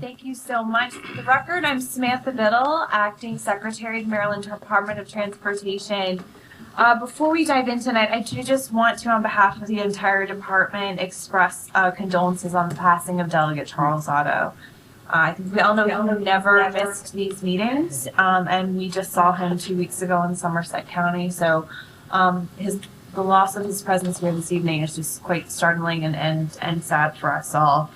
Thank you so much. For the record, I'm Samantha Biddle, Acting Secretary of Maryland Department of Transportation. Before we dive in tonight, I do just want to, on behalf of the entire department, express condolences on the passing of Delegate Charles Otto. I think we all know he never missed these meetings, and we just saw him 2 weeks ago in Somerset County. So the loss of his presence here this evening is just quite startling and sad for us all.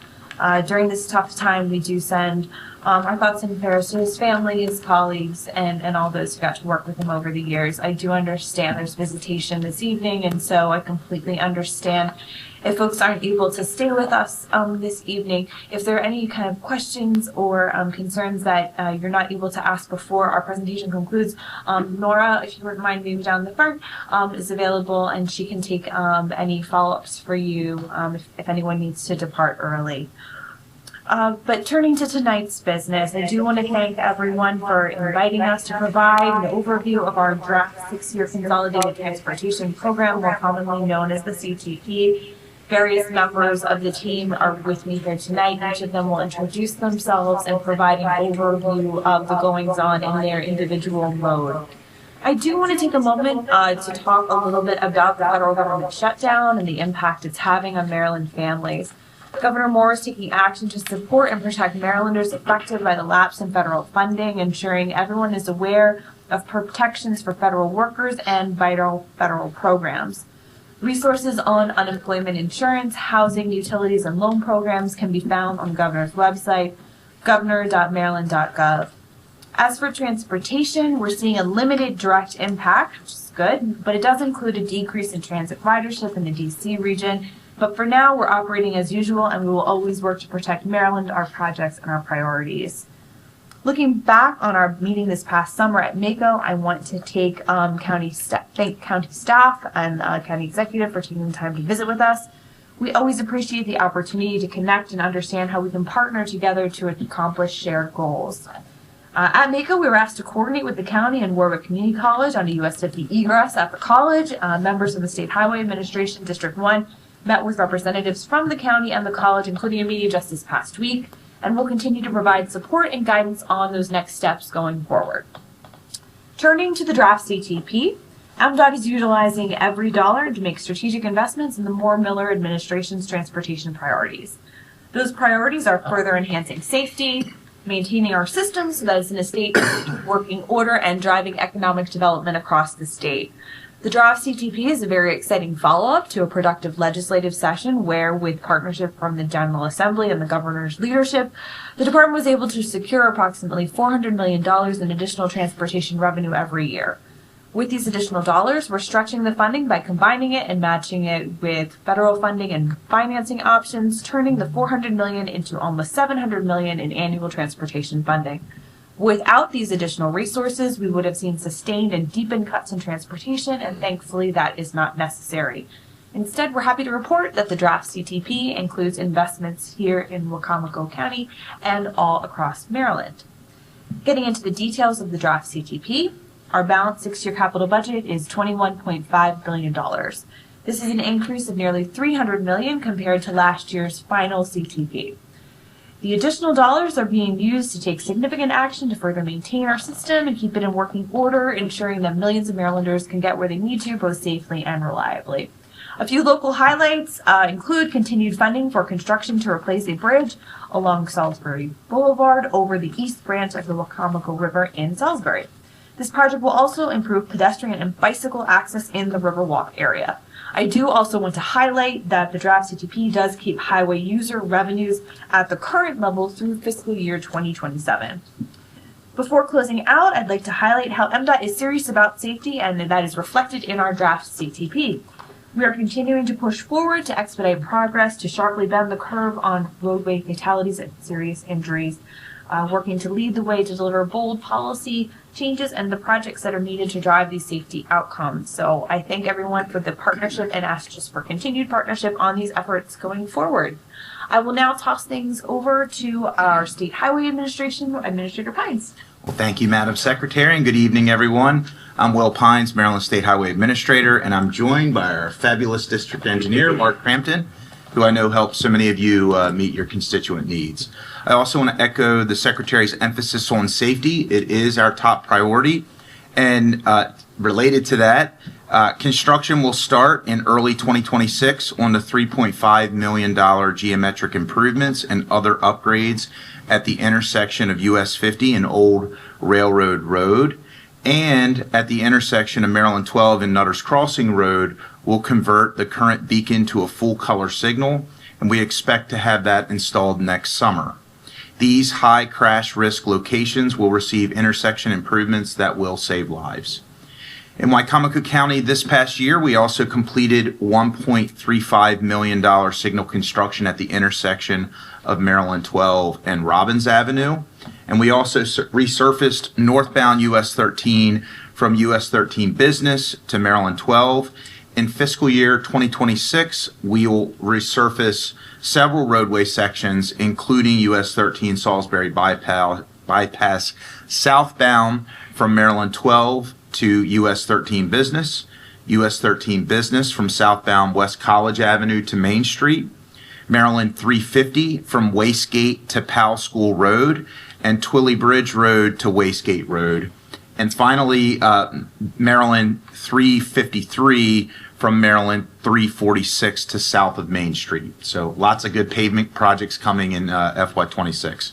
During this tough time, we do send our thoughts and prayers to his family, his colleagues, and all those who got to work with him over the years. I do understand there's visitation this evening, and so I completely understand if folks aren't able to stay with us this evening. If there are any kind of questions or concerns that you're not able to ask before our presentation concludes, Nora, if you wouldn't mind, maybe down the front, is available, and she can take any follow-ups for you if anyone needs to depart early. But turning to tonight's business, I do want to thank everyone for inviting us to provide an overview of our draft 6-year Consolidated Transportation Program, more commonly known as the CTP. Various members of the team are with me here tonight. Each of them will introduce themselves and provide an overview of the goings-on in their individual mode. I do want to take a moment to talk a little bit about the federal government shutdown and the impact it's having on Maryland families. Governor Moore is taking action to support and protect Marylanders affected by the lapse in federal funding, ensuring everyone is aware of protections for federal workers and vital federal programs. Resources on unemployment insurance, housing, utilities, and loan programs can be found on the governor's website, governor.maryland.gov. As for transportation, we're seeing a limited direct impact, which is good, but it does include a decrease in transit ridership in the DC region. But for now, we're operating as usual, and we will always work to protect Maryland, our projects, and our priorities. Looking back on our meeting this past summer at MACO, I want to thank county staff and county executive for taking the time to visit with us. We always appreciate the opportunity to connect and understand how we can partner together to accomplish shared goals. At MACO, we were asked to coordinate with the county and Warwick Community College on a US 50 egress at the college. Members of the State Highway Administration District 1 met with representatives from the county and the college, including a meeting just this past week, and will continue to provide support and guidance on those next steps going forward. Turning to the draft CTP, MDOT is utilizing every dollar to make strategic investments in the Moore-Miller administration's transportation priorities. Those priorities are further enhancing safety, maintaining our system so that it's in a state of working order, and driving economic development across the state. The draft CTP is a very exciting follow-up to a productive legislative session where, with partnership from the General Assembly and the governor's leadership, the department was able to secure approximately $400 million in additional transportation revenue every year. With these additional dollars, we're stretching the funding by combining it and matching it with federal funding and financing options, turning the $400 million into almost $700 million in annual transportation funding. Without these additional resources, we would have seen sustained and deepened cuts in transportation, and thankfully that is not necessary. Instead, we're happy to report that the draft CTP includes investments here in Wicomico County and all across Maryland. Getting into the details of the draft CTP, our balanced 6-year capital budget is $21.5 billion. This is an increase of nearly $300 million compared to last year's final CTP. The additional dollars are being used to take significant action to further maintain our system and keep it in working order, ensuring that millions of Marylanders can get where they need to, both safely and reliably. A few local highlights include continued funding for construction to replace a bridge along Salisbury Boulevard over the east branch of the Wicomico River in Salisbury. This project will also improve pedestrian and bicycle access in the Riverwalk area. I do also want to highlight that the draft CTP does keep highway user revenues at the current level through fiscal year 2027. Before closing out, I'd like to highlight how MDOT is serious about safety, and that is reflected in our draft CTP. We are continuing to push forward to expedite progress to sharply bend the curve on roadway fatalities and serious injuries, working to lead the way to deliver bold policy changes and the projects that are needed to drive these safety outcomes. So I thank everyone for the partnership and ask just for continued partnership on these efforts going forward. I will now toss things over to our State Highway Administration, Administrator Pines. Well, thank you, Madam Secretary, and good evening, everyone. I'm Will Pines, Maryland State Highway Administrator, and I'm joined by our fabulous District Engineer, Mark Crampton. who I know helps so many of you meet your constituent needs. I also want to echo the Secretary's emphasis on safety. It is our top priority. And related to that, construction will start in early 2026 on the $3.5 million geometric improvements and other upgrades at the intersection of US 50 and Old Railroad Road. And at the intersection of Maryland 12 and Nutter's Crossing Road, we'll convert the current beacon to a full color signal, and we expect to have that installed next summer. These high crash risk locations will receive intersection improvements that will save lives. In Wicomico County this past year, we also completed $1.35 million signal construction at the intersection of Maryland 12 and Robbins Avenue. And we also resurfaced northbound US 13 from US 13 Business to Maryland 12. In fiscal year 2026, we will resurface several roadway sections, including US 13 Salisbury bypass southbound from Maryland 12 to US 13 Business, US 13 Business from southbound West College Avenue to Main Street, Maryland 350 from Wastegate to Powell School Road, and Twilley Bridge Road to Wastegate Road. And finally, Maryland 353 from Maryland 346 to south of Main Street. So lots of good pavement projects coming in FY26.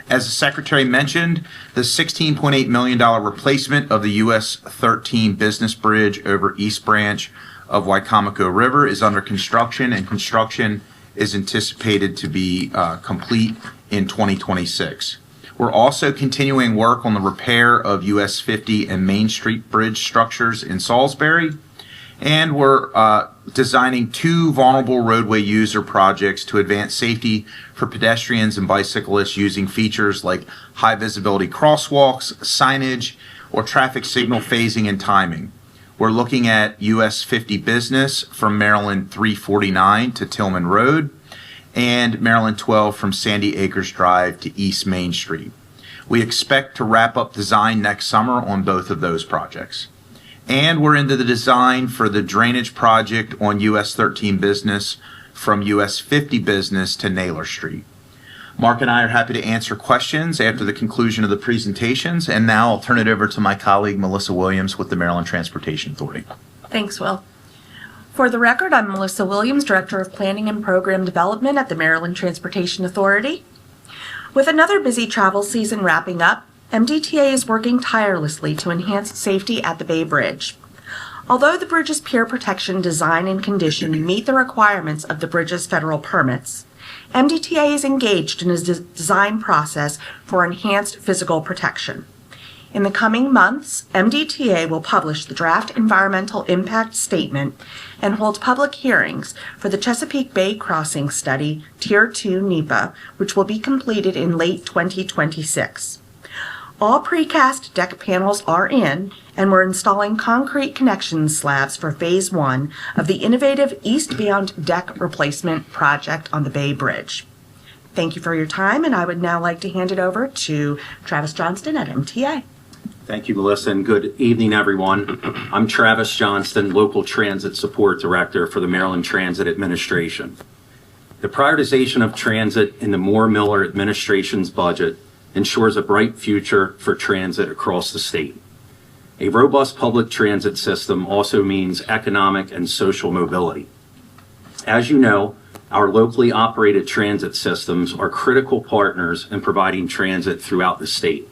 As the Secretary mentioned, the $16.8 million replacement of the US 13 Business Bridge over East Branch of Wicomico River is under construction, and construction is anticipated to be complete in 2026. We're also continuing work on the repair of US 50 and Main Street bridge structures in Salisbury. And we're designing 2 vulnerable roadway user projects to advance safety for pedestrians and bicyclists using features like high visibility crosswalks, signage, or traffic signal phasing and timing. We're looking at US 50 Business from Maryland 349 to Tillman Road and Maryland 12 from Sandy Acres Drive to East Main Street. We expect to wrap up design next summer on both of those projects. And we're into the design for the drainage project on US 13 Business from US 50 Business to Naylor Street. Mark and I are happy to answer questions after the conclusion of the presentations. And now I'll turn it over to my colleague, Melissa Williams with the Maryland Transportation Authority. Thanks, Will. For the record, I'm Melissa Williams, Director of Planning and Program Development at the Maryland Transportation Authority. With another busy travel season wrapping up, MDTA is working tirelessly to enhance safety at the Bay Bridge. Although the bridge's pier protection design and condition meet the requirements of the bridge's federal permits, MDTA is engaged in a design process for enhanced physical protection. In the coming months, MDTA will publish the draft environmental impact statement and hold public hearings for the Chesapeake Bay Crossing Study Tier 2 NEPA, which will be completed in late 2026. All precast deck panels are in, and we're installing concrete connection slabs for Phase 1 of the innovative eastbound deck replacement project on the Bay Bridge. Thank you for your time, and I would now like to hand it over to Travis Johnston at MTA. Thank you, Melissa, and good evening, everyone. I'm Travis Johnston, Local Transit Support Director for the Maryland Transit Administration. The prioritization of transit in the Moore-Miller administration's budget ensures a bright future for transit across the state. A robust public transit system also means economic and social mobility. As you know, our locally operated transit systems are critical partners in providing transit throughout the state.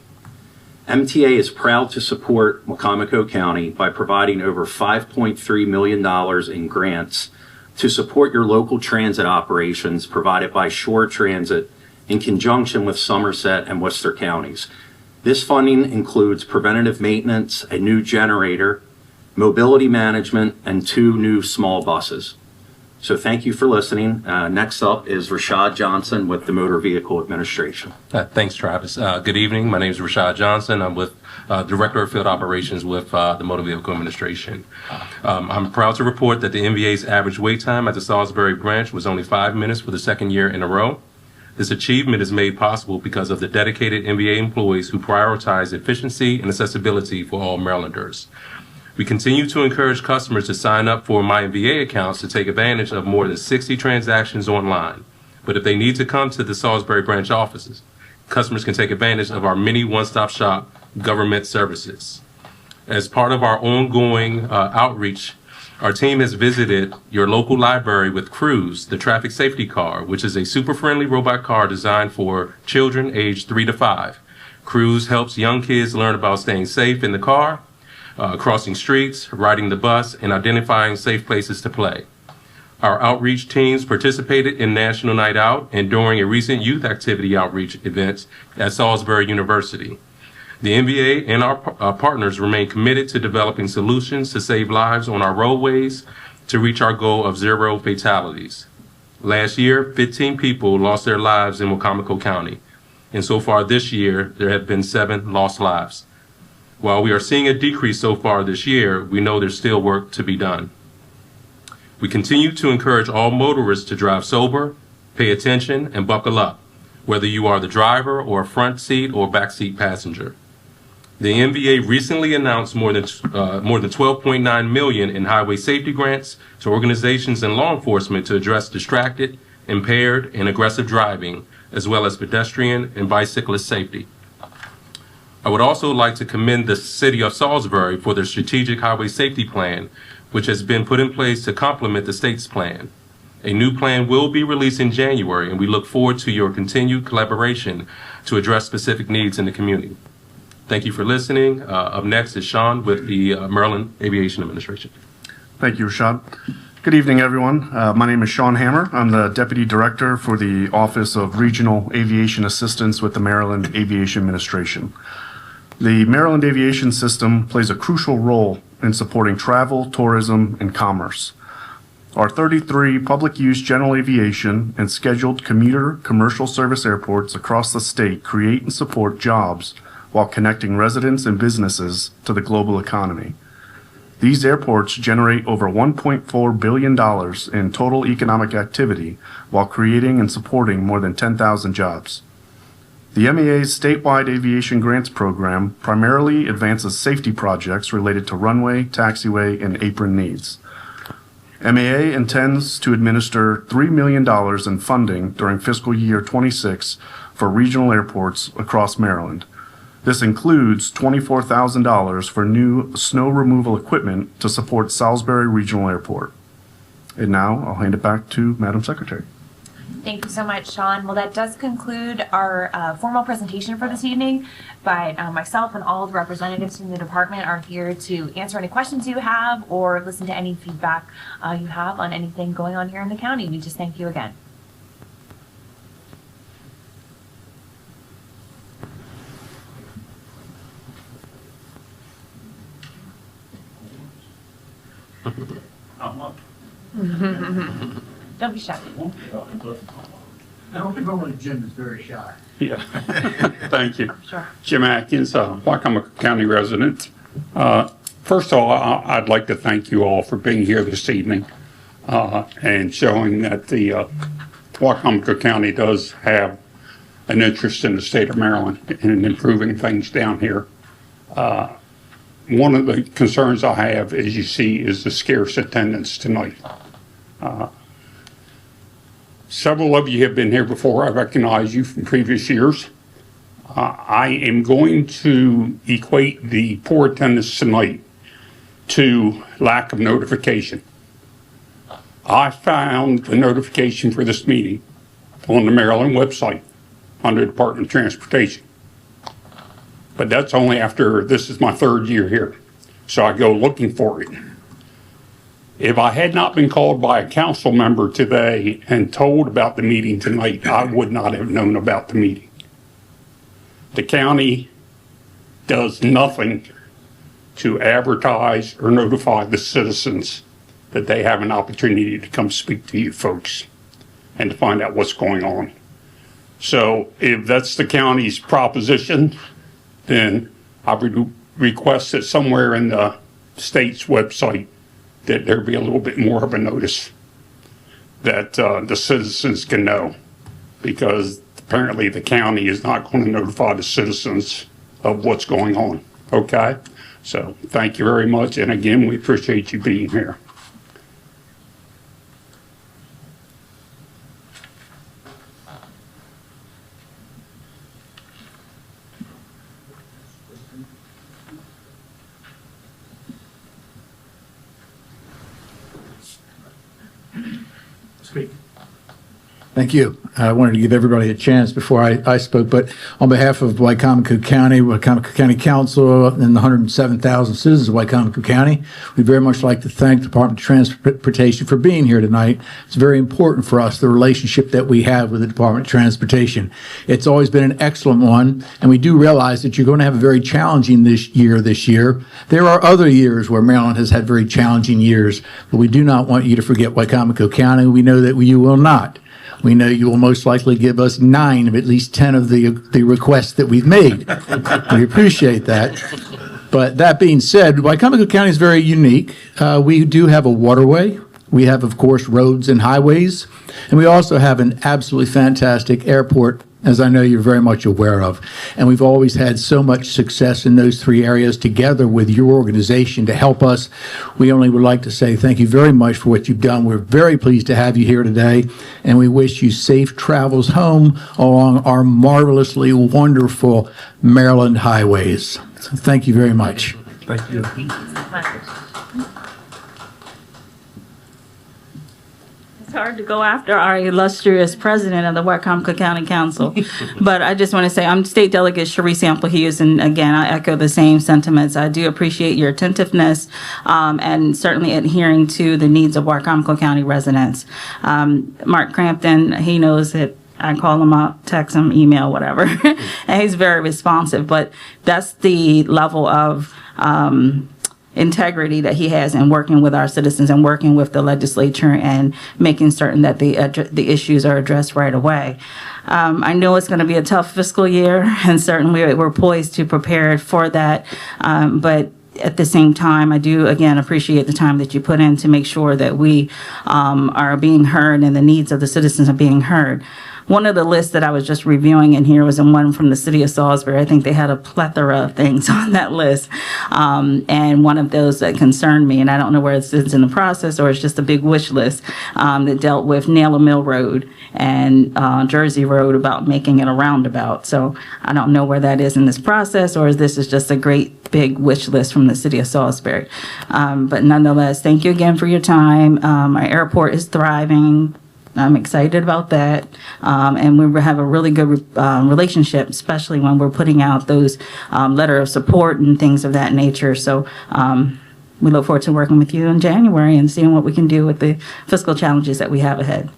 MTA is proud to support Wicomico County by providing over $5.3 million in grants to support your local transit operations provided by Shore Transit in conjunction with Somerset and Worcester counties. This funding includes preventative maintenance, a new generator, mobility management, and 2 new small buses. So thank you for listening. Next up is Rashad Johnson with the Motor Vehicle Administration. Thanks, Travis. Good evening. My name is Rashad Johnson. I'm with Director of Field Operations with the Motor Vehicle Administration. I'm proud to report that the MVA's average wait time at the Salisbury branch was only 5 minutes for the second year in a row. This achievement is made possible because of the dedicated MVA employees who prioritize efficiency and accessibility for all Marylanders. We continue to encourage customers to sign up for MyMVA accounts to take advantage of more than 60 transactions online. But if they need to come to the Salisbury branch offices, customers can take advantage of our many one-stop shop government services. As part of our ongoing outreach, our team has visited your local library with Cruise, the traffic safety car, which is a super friendly robot car designed for children aged 3 to 5. Cruise helps young kids learn about staying safe in the car, crossing streets, riding the bus, and identifying safe places to play. Our outreach teams participated in National Night Out and during a recent youth activity outreach event at Salisbury University. The NBA and our partners remain committed to developing solutions to save lives on our roadways to reach our goal of 0 fatalities. Last year, 15 people lost their lives in Wicomico County, and so far this year, there have been 7 lost lives. While we are seeing a decrease so far this year, we know there's still work to be done. We continue to encourage all motorists to drive sober, pay attention, and buckle up, whether you are the driver or a front seat or back seat passenger. The NBA recently announced more than $12.9 million in highway safety grants to organizations and law enforcement to address distracted, impaired, and aggressive driving, as well as pedestrian and bicyclist safety. I would also like to commend the City of Salisbury for their strategic highway safety plan, which has been put in place to complement the state's plan. A new plan will be released in January, and we look forward to your continued collaboration to address specific needs in the community. Thank you for listening. Up next is Sean with the Maryland Aviation Administration. Thank you, Rashad. Good evening, everyone. My name is Sean Hammer. I'm the Deputy Director for the Office of Regional Aviation Assistance with the Maryland Aviation Administration. The Maryland aviation system plays a crucial role in supporting travel, tourism, and commerce. Our 33 public-use general aviation and scheduled commuter commercial service airports across the state create and support jobs while connecting residents and businesses to the global economy. These airports generate over $1.4 billion in total economic activity while creating and supporting more than 10,000 jobs. The MAA's statewide aviation grants program primarily advances safety projects related to runway, taxiway, and apron needs. MAA intends to administer $3 million in funding during fiscal year 26 for regional airports across Maryland. This includes $24,000 for new snow removal equipment to support Salisbury Regional Airport. And now I'll hand it back to Madam Secretary. Thank you so much, Sean. Well, that does conclude our formal presentation for this evening. But myself and all of the representatives from the department are here to answer any questions you have or listen to any feedback you have on anything going on here in the county. We just thank you again. Don't be shy. I don't think only Jim is very shy. Yeah, thank you. Sure. Jim Atkins, Wicomico County resident. First of all, I'd like to thank you all for being here this evening and showing that the Wicomico County does have an interest in the state of Maryland and improving things down here. One of the concerns I have, as you see, is the scarce attendance tonight. Several of you have been here before. I recognize you from previous years. I am going to equate the poor attendance tonight to lack of notification. I found the notification for this meeting on the Maryland website under the Department of Transportation. But that's only after, this is my 3rd year here. So I go looking for it. If I had not been called by a council member today and told about the meeting tonight, I would not have known about the meeting. The county does nothing to advertise or notify the citizens that they have an opportunity to come speak to you folks and to find out what's going on. So if that's the county's proposition, then I would request that somewhere in the state's website that there be a little bit more of a notice that the citizens can know, because apparently the county is not going to notify the citizens of what's going on. Okay? So thank you very much. And again, we appreciate you being here. Speak. Thank you. I wanted to give everybody a chance before I spoke, but on behalf of Wicomico County Council, and the 107,000 citizens of Wicomico County, we'd very much like to thank the Department of Transportation for being here tonight. It's very important for us, the relationship that we have with the Department of Transportation. It's always been an excellent one, and we do realize that you're going to have a very challenging this year. There are other years where Maryland has had very challenging years, but we do not want you to forget Wicomico County. We know that you will not. We know you will most likely give us 9 of at least 10 of the requests that we've made. We appreciate that. But that being said, Wicomico County is very unique. We do have a waterway. We have, of course, roads and highways. And we also have an absolutely fantastic airport, as I know you're very much aware of. And we've always had so much success in those 3 areas together with your organization to help us. We only would like to say thank you very much for what you've done. We're very pleased to have you here today, and we wish you safe travels home along our marvelously wonderful Maryland highways. So thank you very much. Thank you. It's hard to go after our illustrious president of the Wicomico County Council. But I just want to say I'm State Delegate Cherie Sample Hughes, and again, I echo the same sentiments. I do appreciate your attentiveness and certainly adhering to the needs of Wicomico County residents. Mark Crampton, he knows that I call him up, text him, email, whatever. And he's very responsive. But that's the level of integrity that he has in working with our citizens and working with the legislature and making certain that the issues are addressed right away. I know it's going to be a tough fiscal year, and certainly we're poised to prepare for that. But at the same time, I do, again, appreciate the time that you put in to make sure that we are being heard and the needs of the citizens are being heard. One of the lists that I was just reviewing in here was one from the city of Salisbury. I think they had a plethora of things on that list. And one of those that concerned me, and I don't know where it sits in the process or it's just a big wish list, that dealt with Naylor Mill Road and Jersey Road about making it a roundabout. So I don't know where that is in this process, or this is just a great big wish list from the city of Salisbury. But nonetheless, thank you again for your time. Our airport is thriving. I'm excited about that. And we have a really good relationship, especially when we're putting out those letter of support and things of that nature. So we look forward to working with you in January and seeing what we can do with the fiscal challenges that we have ahead.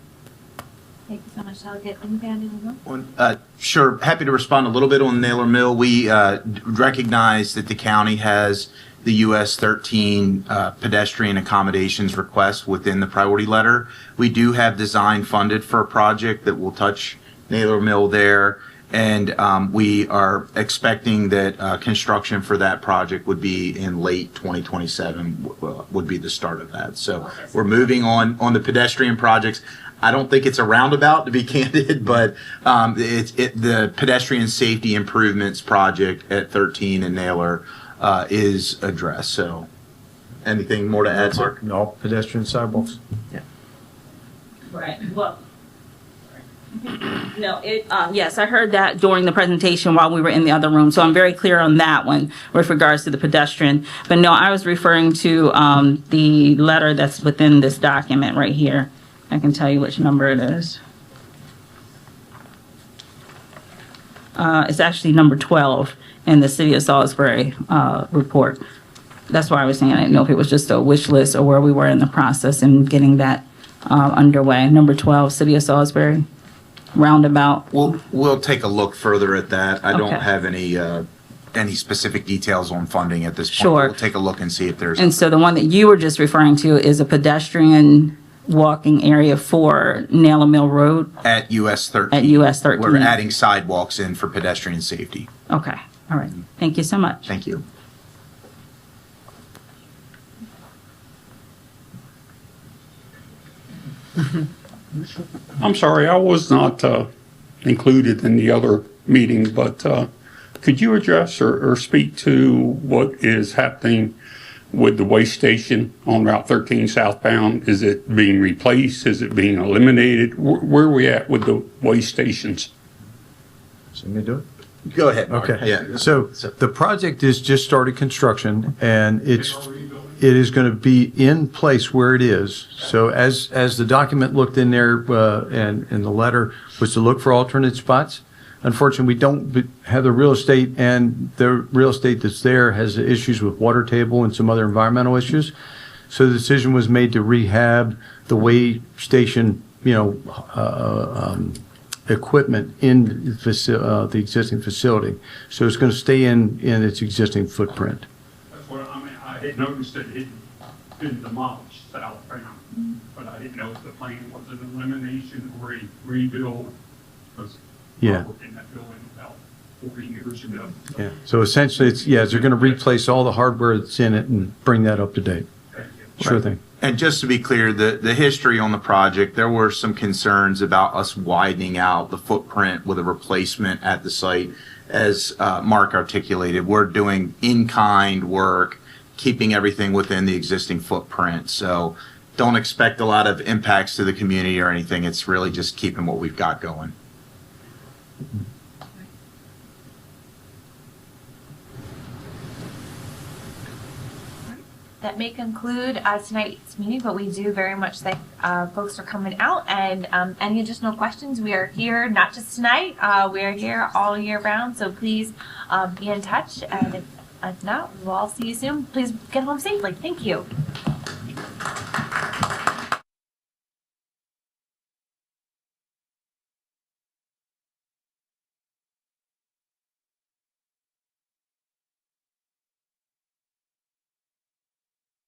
Thank you so much, Delegate. Anything Sure. Happy to respond a little bit on Naylor Mill. We recognize that the county has the US 13 pedestrian accommodations request within the priority letter. We do have design funded for a project that will touch Naylor Mill there. And we are expecting that construction for that project would be in late 2027 would be the start of that. So we're moving on the pedestrian projects. I don't think it's a roundabout, to be candid, but the pedestrian safety improvements project at 13 and Naylor is addressed. So anything more to add, sir? No, pedestrian sidewalks. Right. Well, no, yes, I heard that during the presentation while we were in the other room, so I'm very clear on that one with regards to the pedestrian. But no, I was referring to the letter that's within this document right here. I can tell you which number it is. It's actually number 12 in the City of Salisbury report. That's why I was saying I didn't know if it was just a wish list or where we were in the process and getting that underway. Number 12, City of Salisbury, roundabout. We'll take a look further at that. I don't Okay. have any specific details on funding at this point. Sure. We'll take a look and see if there's. And so the one that you were just referring to is a pedestrian walking area for Naylor Mill Road At US 13. at US 13. We're adding sidewalks in for pedestrian safety. Okay, all right. Thank you so much. Thank you. I'm sorry, I was not included in the other meeting, but Could you address or speak to what is happening with the waste station on Route 13 southbound? Is it being replaced? Is it being eliminated? Where are we at with the waste stations? So me do it? Go ahead, Mark. Okay. Yeah. So the project is just started construction and it is going to be in place where it is. So as the document looked in there and the letter was to look for alternate spots. Unfortunately, we don't have the real estate, and the real estate that's there has issues with water table and some other environmental issues. So the decision was made to rehab the way station, equipment in the existing facility. So it's going to stay in its existing footprint. That's what I mean. I had noticed that it had been demolished southbound, but I didn't know if the plan was an elimination or a rebuild. Yeah. In that building about 40 years ago. Yeah. So essentially, they're going to replace all the hardware that's in it and bring that up to date. Sure thing. And just to be clear, the history on the project, there were some concerns about us widening out the footprint with a replacement at the site. As Mark articulated, we're doing in-kind work, keeping everything within the existing footprint. So don't expect a lot of impacts to the community or anything. It's really just keeping what we've got going. That may conclude tonight's meeting, but we do very much thank folks for coming out. And any additional questions, we are here not just tonight. We are here all year round, so please be in touch. And if not, we'll all see you soon. Please get home safely. Thank you.